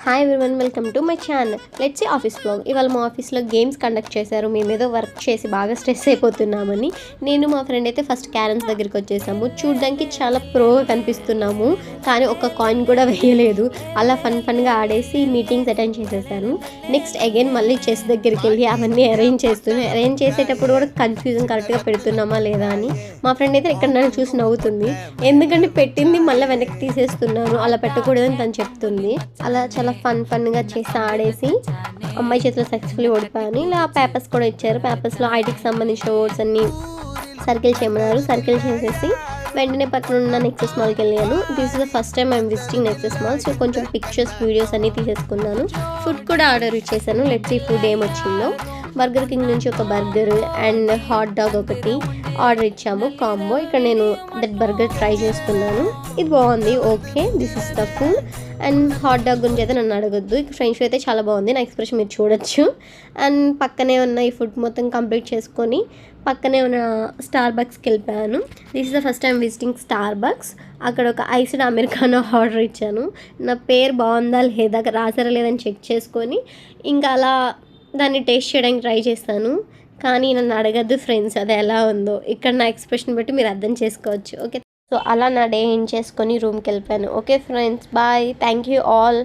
Hi everyone, welcome to my channel. Let's see office vlog. ఇవాళ మా ఆఫీస్లో games conduct చేశారు. మేము ఏదో వర్క్ చేసి బాగా స్ట్రెస్ అయిపోతున్నామని నేను మా ఫ్రెండ్ అయితే ఫస్ట్ క్యారమ్స్ దగ్గరికి వచ్చేసాము. చూడడానికి చాలా ప్రోగా కనిపిస్తున్నాము, కానీ ఒక కాయిన్ కూడా వేయలేదు. అలా ఫన్గా ఆడేసి మీటింగ్స్ అటెండ్ చేసేసాను. నెక్స్ట్ అగైన్ మళ్ళీ చెస్ దగ్గరికి వెళ్ళి అవన్నీ అరేంజ్ చేసేటప్పుడు కూడా కన్ఫ్యూజన్ కరెక్ట్గా పెడుతున్నామా లేదా అని మా ఫ్రెండ్ అయితే ఇక్కడ నన్ను చూసి నవ్వుతుంది. ఎందుకంటే పెట్టింది మళ్ళీ వెనక్కి తీసేస్తున్నాను, అలా పెట్టకూడదని తను చెప్తుంది. అలా చాలా ఫన్గా చేసి ఆడేసి అమ్మాయి చేతిలో సక్సెస్ఫుల్లీ ఓడిపోయాను. ఇలా పేపర్స్ కూడా ఇచ్చారు. పేపర్స్లో ఐటీకి సంబంధించిన వర్డ్స్ అన్ని సర్కిల్ చేయమన్నారు. సర్కిల్ చేసేసి వెంటనే పక్కన ఉన్న నెక్సెస్ మాల్కి వెళ్ళాను. This is the first time I'm visiting Nexus mall. So కొంచెం పిక్చర్స్ వీడియోస్ అన్నీ తీసేసుకున్నాను. ఫుడ్ కూడా ఆర్డర్ ఇచ్చేసాను. లెట్స్ సీ ఫుడ్ ఏమొచ్చిందో. బర్గర్ కింగ్ నుంచి ఒక బర్గర్ అండ్ హాట్ డాగ్ ఒకటి ఆర్డర్ ఇచ్చాము కాంబో. ఇక్కడ నేను దట్ బర్గర్ ట్రై చేస్తున్నాను. ఇది బాగుంది, okay, this is the food. And hot dog గురించి అయితే నన్ను అడగొద్దు. ఇక్కడ ఫ్రెంచ్ అయితే చాలా బాగుంది, నా ఎక్స్ప్రెషన్ మీరు చూడొచ్చు. అండ్ పక్కనే ఉన్న ఈ ఫుడ్ మొత్తం కంప్లీట్ చేసుకొని పక్కనే ఉన్న స్టార్ బక్స్కి వెళ్ళిపోయాను. This is the first time visiting Starbucks. అక్కడ ఒక ఐస్డ్ అమెరికానో ఆర్డర్ ఇచ్చాను. నా పేరు బాగుందా లేదా, రాసారా లేదని చెక్ చేసుకొని ఇంకా అలా దాన్ని టేస్ట్ చేయడానికి ట్రై చేస్తాను. కానీ నన్ను అడగద్దు ఫ్రెండ్స్ అది ఎలా ఉందో. ఇక్కడ నా ఎక్స్ప్రెషన్ బట్టి మీరు అర్థం చేసుకోవచ్చు. ఓకే, సో అలా నా డే ఏం చేసుకొని రూమ్కి వెళ్ళిపోయాను. Okay friends, bye, thank you all.